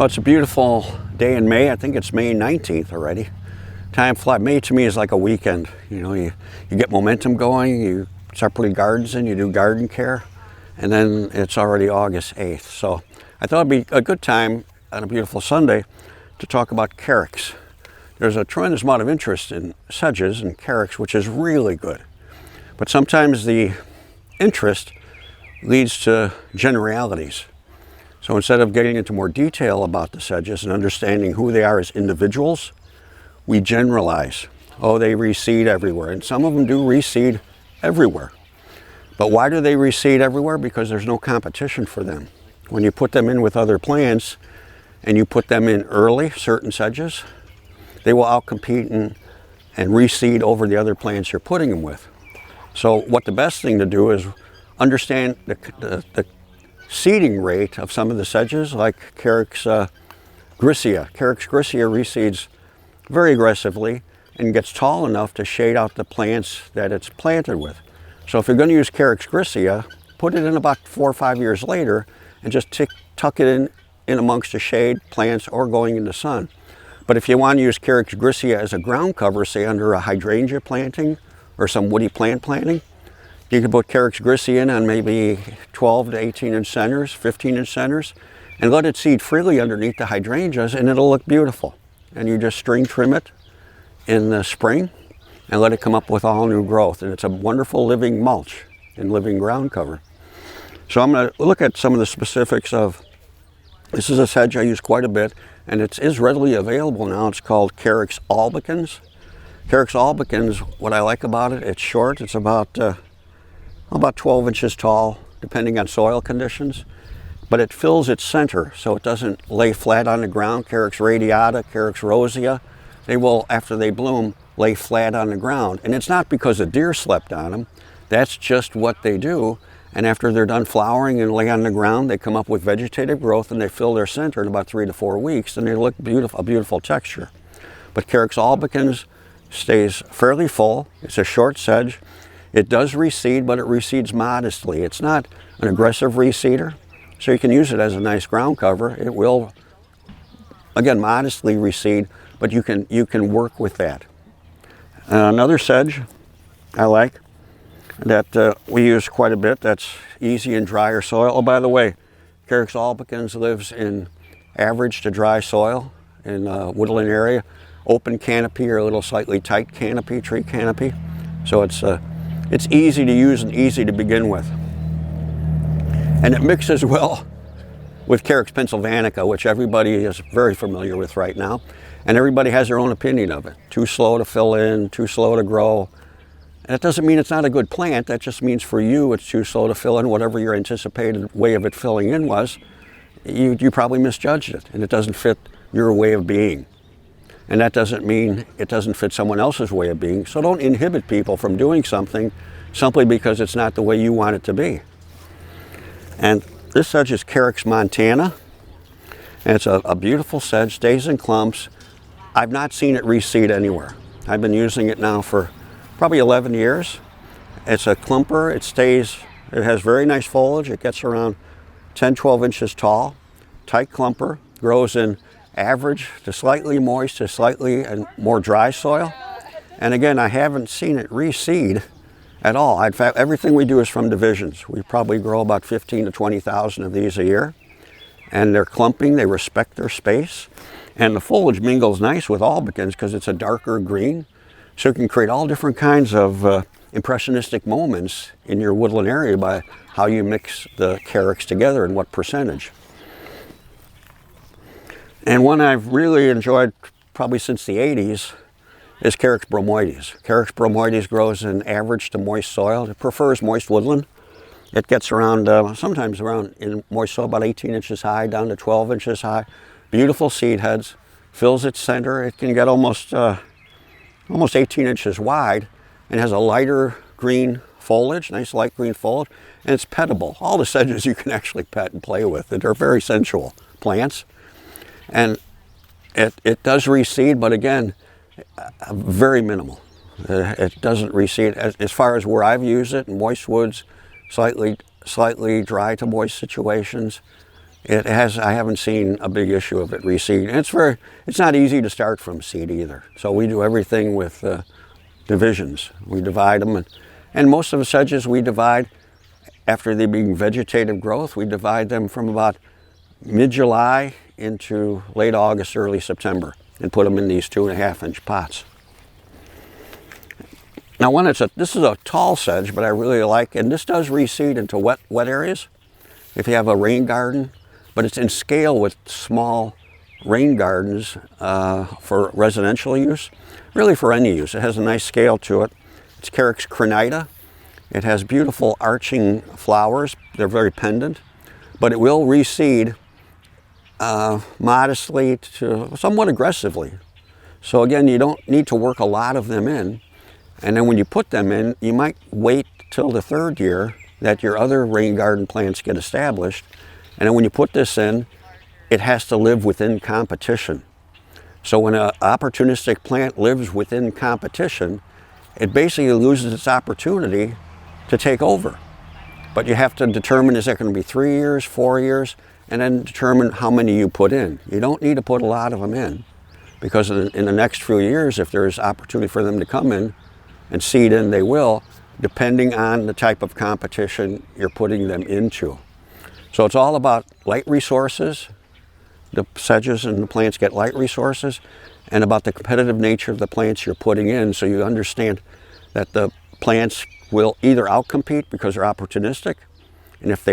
Well, it's a beautiful day in May. I think it's May 19th already. Time flies. May to me is like a weekend. You know, you get momentum going, you start putting gardens in, you do garden care, and then it's already August 8th. So I thought it'd be a good time on a beautiful Sunday to talk about Carex. There's a tremendous amount of interest in sedges and Carex, which is really good. But sometimes the interest leads to generalities. So instead of getting into more detail about the sedges and understanding who they are as individuals, we generalize. Oh, they reseed everywhere. And some of them do reseed everywhere. But why do they reseed everywhere? Because there's no competition for them. When you put them in with other plants and you put them in early, certain sedges, they will outcompete and reseed over the other plants you're putting them with. So what the best thing to do is understand the seeding rate of some of the sedges, like Carex griseae. Carex griseae reseeds very aggressively and gets tall enough to shade out the plants that it's planted with. So if you're going to use Carex griseae, put it in about 4 or 5 years later and just tuck it in amongst the shade plants or going in the sun. But if you want to use Carex griseae as a ground cover, say under a hydrangea planting or some woody plant planting, you can put Carex griseae in on maybe 12 to 18 inch centers, 15 inch centers, and let it seed freely underneath the hydrangeas, and it'll look beautiful. And you just string trim it in the spring and let it come up with all new growth. And it's a wonderful living mulch and living ground cover. So I'm going to look at some of the specifics of, this is a sedge I use quite a bit, and it is readily available now. It's called Carex albicans. Carex albicans, what I like about it, it's short. It's about 12 inches tall, depending on soil conditions, but it fills its center, so it doesn't lay flat on the ground. Carex radiata, Carex rosea, they will, after they bloom, lay flat on the ground. And it's not because a deer slept on them, that's just what they do. And after they're done flowering and lay on the ground, they come up with vegetative growth and they fill their center in about 3 to 4 weeks, and they look beautiful, a beautiful texture. But Carex albicans stays fairly full. It's a short sedge. It does reseed, but it reseeds modestly. It's not an aggressive reseeder, so you can use it as a nice ground cover. It will, again, modestly reseed, but you can work with that. Another sedge I like that we use quite a bit, that's easy in drier soil. Oh, by the way, Carex albicans lives in average to dry soil in woodland area, open canopy or a little slightly tight canopy, tree canopy. So it's easy to use and easy to begin with. And it mixes well with Carex pennsylvanica, which everybody is very familiar with right now. And everybody has their own opinion of it. Too slow to fill in, too slow to grow. And it doesn't mean it's not a good plant. That just means for you it's too slow to fill in. Whatever your anticipated way of it filling in was, you probably misjudged it, and it doesn't fit your way of being. And that doesn't mean it doesn't fit someone else's way of being. So don't inhibit people from doing something simply because it's not the way you want it to be. And this sedge is Carex montana. And it's a beautiful sedge, stays in clumps. I've not seen it reseed anywhere. I've been using it now for probably 11 years. It's a clumper. It has very nice foliage. It gets around 10, 12 inches tall. Tight clumper, grows in average to slightly moist to slightly and more dry soil. And again, I haven't seen it reseed at all. In fact, everything we do is from divisions. We probably grow about 15 to 20,000 of these a year. And they're clumping, they respect their space. And the foliage mingles nice with albicans because it's a darker green. So you can create all different kinds of impressionistic moments in your woodland area by how you mix the Carex together and what percentage. And one I've really enjoyed probably since the 80s is Carex bromoides. Carex bromoides grows in average to moist soil. It prefers moist woodland. It gets around, sometimes around in moist soil, about 18 inches high, down to 12 inches high. Beautiful seed heads, fills its center. It can get almost 18 inches wide and has a lighter green foliage, nice light green foliage, and it's pettable. All the sedges you can actually pet and play with. They're very sensual plants. And it does reseed, but again, very minimal. It doesn't reseed. As far as where I've used it, in moist woods, slightly dry to moist situations, I haven't seen a big issue of it reseeding. It's not easy to start from seed either. So we do everything with divisions. We divide them, and most of the sedges we divide after they begin vegetative growth. We divide them from about mid-July into late August, early September, and put them in these 2.5-inch pots. Now, this is a tall sedge, but I really like, and this does reseed into wet areas if you have a rain garden, but it's in scale with small rain gardens for residential use, really for any use. It has a nice scale to it. It's Carex crenita. It has beautiful arching flowers. They're very pendant, but it will reseed modestly to somewhat aggressively. So again, you don't need to work a lot of them in. And then when you put them in, you might wait till the 3rd year that your other rain garden plants get established. And then when you put this in, it has to live within competition. So when an opportunistic plant lives within competition, it basically loses its opportunity to take over. But you have to determine, is that going to be 3 years, 4 years, and then determine how many you put in. You don't need to put a lot of them in, because in the next few years, if there's opportunity for them to come in and seed in, they will, depending on the type of competition you're putting them into. So it's all about light resources. The sedges and the plants get light resources, and about the competitive nature of the plants you're putting in, so you understand that the plants will either outcompete because they're opportunistic, and if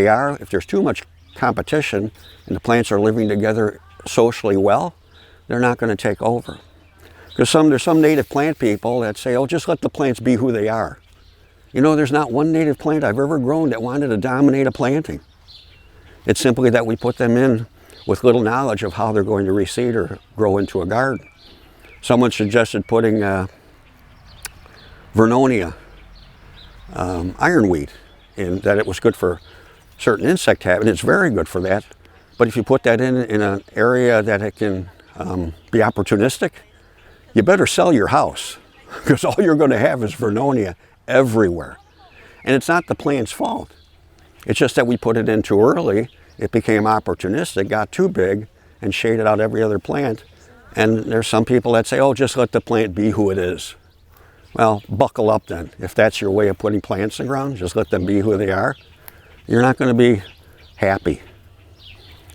there's too much competition and the plants are living together socially well, they're not going to take over. Because there's some native plant people that say, oh, just let the plants be who they are. You know, there's not one native plant I've ever grown that wanted to dominate a planting. It's simply that we put them in with little knowledge of how they're going to reseed or grow into a garden. Someone suggested putting Vernonia ironweed in, that it was good for certain insect habitat. It's very good for that. But if you put that in an area that it can be opportunistic, you better sell your house, because all you're going to have is Vernonia everywhere. And it's not the plant's fault. It's just that we put it in too early. It became opportunistic, got too big, and shaded out every other plant. And there's some people that say, oh, just let the plant be who it is. Well, buckle up then. If that's your way of putting plants in the ground, just let them be who they are. You're not going to be happy.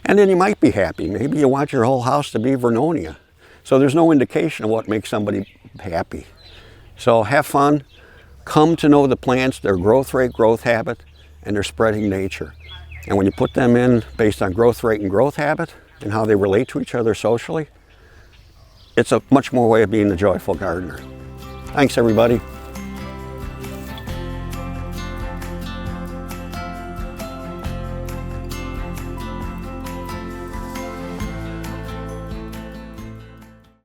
And then you might be happy. Maybe you want your whole house to be Vernonia. So there's no indication of what makes somebody happy. So have fun. Come to know the plants, their growth rate, growth habit, and their spreading nature. And when you put them in based on growth rate and growth habit and how they relate to each other socially, it's a much more way of being the joyful gardener. Thanks, everybody.